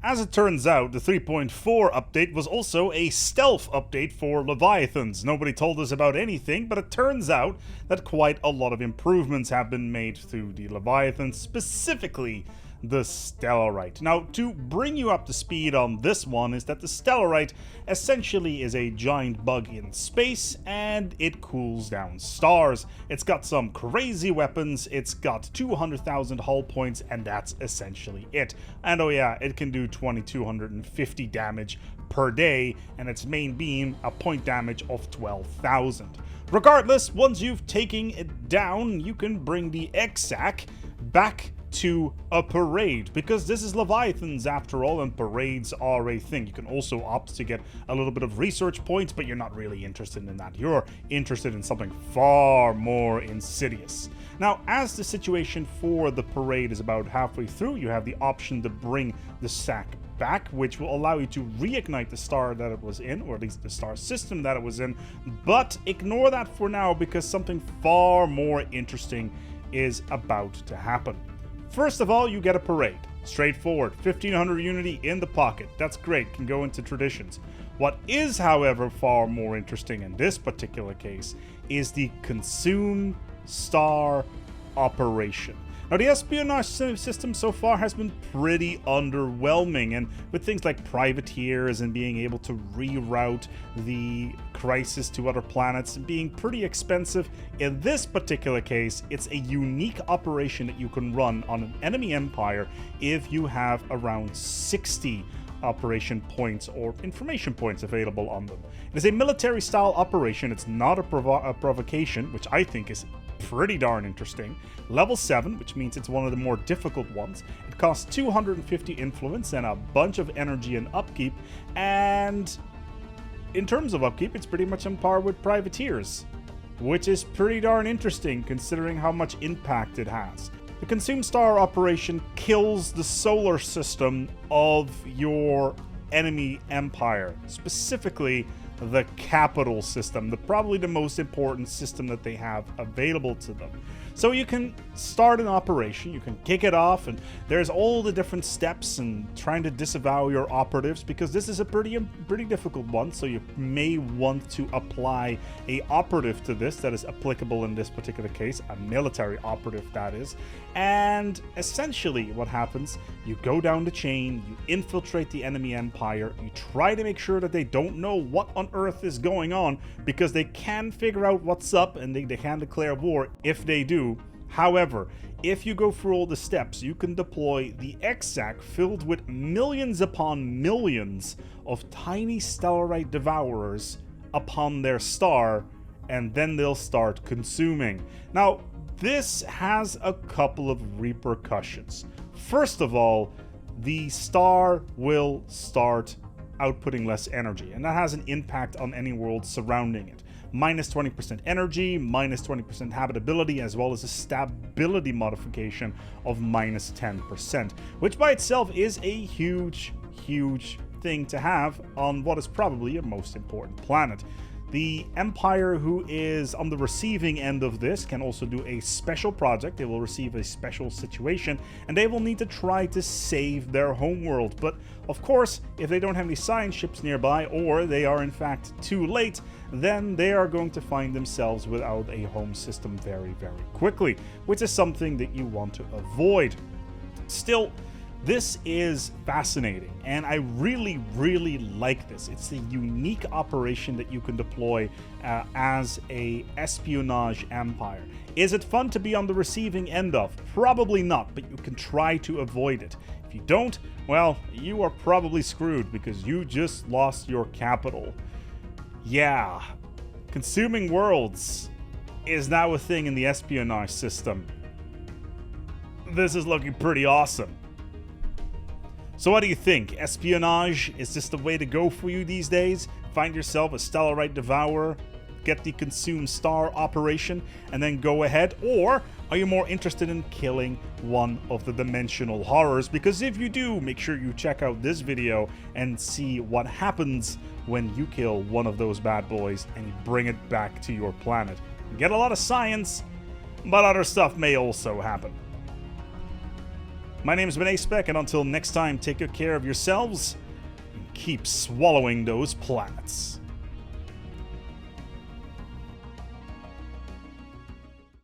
As it turns out, the 3.4 update was also a stealth update for Leviathans. Nobody told us about anything, but it turns out that quite a lot of improvements have been made to the Leviathans, specifically the Stellarite. Now, to bring you up to speed on this one is that the Stellarite essentially is a giant bug in space, and it cools down stars. It's got some crazy weapons, it's got 200,000 hull points, and that's essentially it. And oh yeah, it can do 2250 damage per day, and its main beam a point damage of 12,000. Regardless, once you've taken it down, you can bring the ASpec back to a parade, because this is Leviathans after all, and parades are a thing. You can also opt to get a little bit of research points, but you're not really interested in that. You're interested in something far more insidious. Now, as the situation for the parade is about halfway through, you have the option to bring the sack back, which will allow you to reignite the star that it was in, or at least the star system that it was in, but ignore that for now, because something far more interesting is about to happen. First of all, you get a parade. Straightforward, 1500 unity in the pocket. That's great, can go into traditions. What is, however, far more interesting in this particular case is the consume star operation. Now, the espionage system so far has been pretty underwhelming, and with things like privateers and being able to reroute the crisis to other planets being pretty expensive, in this particular case, it's a unique operation that you can run on an enemy empire if you have around 60 operation points or information points available on them. It is a military style operation. It's not a provocation, which I think is pretty darn interesting. Level 7, which means it's one of the more difficult ones. It costs 250 influence and a bunch of energy and upkeep, and in terms of upkeep, it's pretty much on par with privateers, which is pretty darn interesting considering how much impact it has. The Consume Star operation kills the solar system of your enemy empire, specifically the capital system, probably the most important system that they have available to them. So you can start an operation, you can kick it off, and there's all the different steps and trying to disavow your operatives, because this is a pretty difficult one, so you may want to apply a operative to this that is applicable in this particular case, a military operative that is. And essentially what happens, you go down the chain, you infiltrate the enemy empire, you try to make sure that they don't know what on earth is going on, because they can figure out what's up and they can declare war if they do. However, if you go through all the steps, you can deploy the ASpec filled with millions upon millions of tiny Stellarite devourers upon their star, and then they'll start consuming. Now, this has a couple of repercussions. First of all, the star will start outputting less energy, and that has an impact on any world surrounding it. Minus 20% energy, minus 20% habitability, as well as a stability modification of minus 10%, which by itself is a huge thing to have on what is probably your most important planet. The Empire, who is on the receiving end of this, can also do a special project. They will receive a special situation, and they will need to try to save their homeworld. But of course, if they don't have any science ships nearby, or they are in fact too late, then they are going to find themselves without a home system very quickly, which is something that you want to avoid. Still, this is fascinating, and I really like this. It's a unique operation that you can deploy as a espionage empire. Is it fun to be on the receiving end of? Probably not, but you can try to avoid it. If you don't, well, you are probably screwed, because you just lost your capital. Yeah, consuming worlds is now a thing in the espionage system. This is looking pretty awesome. So what do you think? Espionage, is this the way to go for you these days? Find yourself a Stellarite Devourer, get the Consume Star operation, and then go ahead? Or are you more interested in killing one of the dimensional horrors? Because if you do, make sure you check out this video and see what happens when you kill one of those bad boys and you bring it back to your planet. You get a lot of science, but other stuff may also happen. My name's been ASpec, and until next time, take good care of yourselves and keep swallowing those planets.